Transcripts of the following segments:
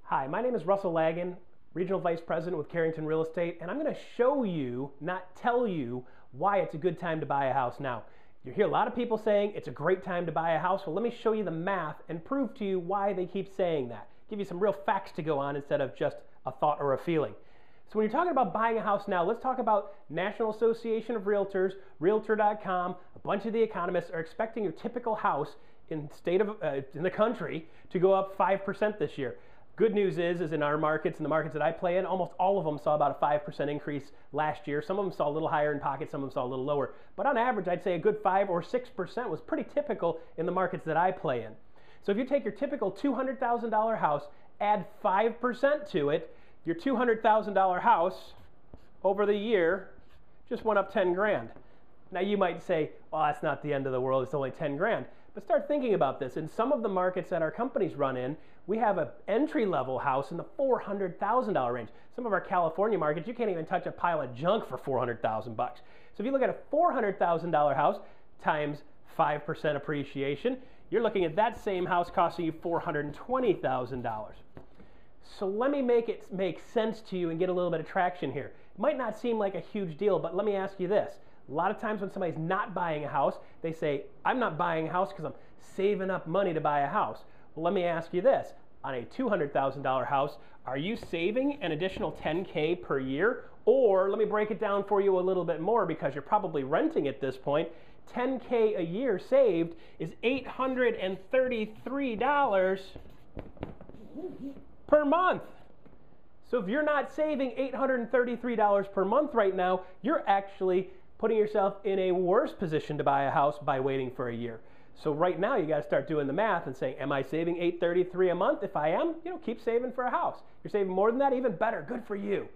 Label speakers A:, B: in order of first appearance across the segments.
A: Hi, my name is Russ Laggan, Regional Vice President with Carrington Real Estate, and I'm going to show you, not tell you, why it's a good time to buy a house now. You hear a lot of people saying it's a great time to buy a house. Well, let me show you the math and prove to you why they keep saying that. Give you some real facts to go on instead of just a thought or a feeling. So when you're talking about buying a house now, let's talk about National Association of Realtors, Realtor.com. A bunch of the economists are expecting your typical house in the country to go up 5% this year. Good news is in our markets, in the markets that I play in, almost all of them saw about a 5% increase last year. Some of them saw a little higher in pockets, some of them saw a little lower. But on average, I'd say a good 5 or 6% was pretty typical in the markets that I play in. So if you take your typical $200,000 house, add 5% to it, your $200,000 house over the year just went up 10 grand. Now you might say, well, that's not the end of the world, it's only 10 grand. But start thinking about this. In some of the markets that our companies run in, we have an entry-level house in the $400,000 range. Some of our California markets, you can't even touch a pile of junk for $400,000 bucks. So if you look at a $400,000 house times 5% appreciation, you're looking at that same house costing you $420,000. So let me make it make sense to you and get a little bit of traction here. It might not seem like a huge deal, but let me ask you this. A lot of times when somebody's not buying a house, they say, I'm not buying a house because I'm saving up money to buy a house. Well, let me ask you this. On a $200,000 house, are you saving an additional $10K per year? Or let me break it down for you a little bit more because you're probably renting at this point. $10K a year saved is $833 per month. So if you're not saving $833 per month right now, you're actually putting yourself in a worse position to buy a house by waiting for a year. So right now you got to start doing the math and saying, am I saving $833 a month? If I am, keep saving for a house. You're saving more than that, even better, good for you.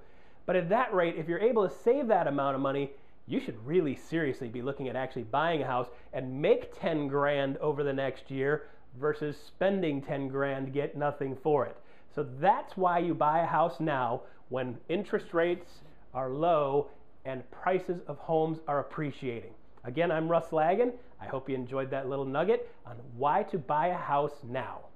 A: But at that rate, if you're able to save that amount of money, you should really seriously be looking at actually buying a house and make 10 grand over the next year versus spending 10 grand to get nothing for it. So that's why you buy a house now when interest rates are low and prices of homes are appreciating. Again, I'm Russ Laggan. I hope you enjoyed that little nugget on why to buy a house now.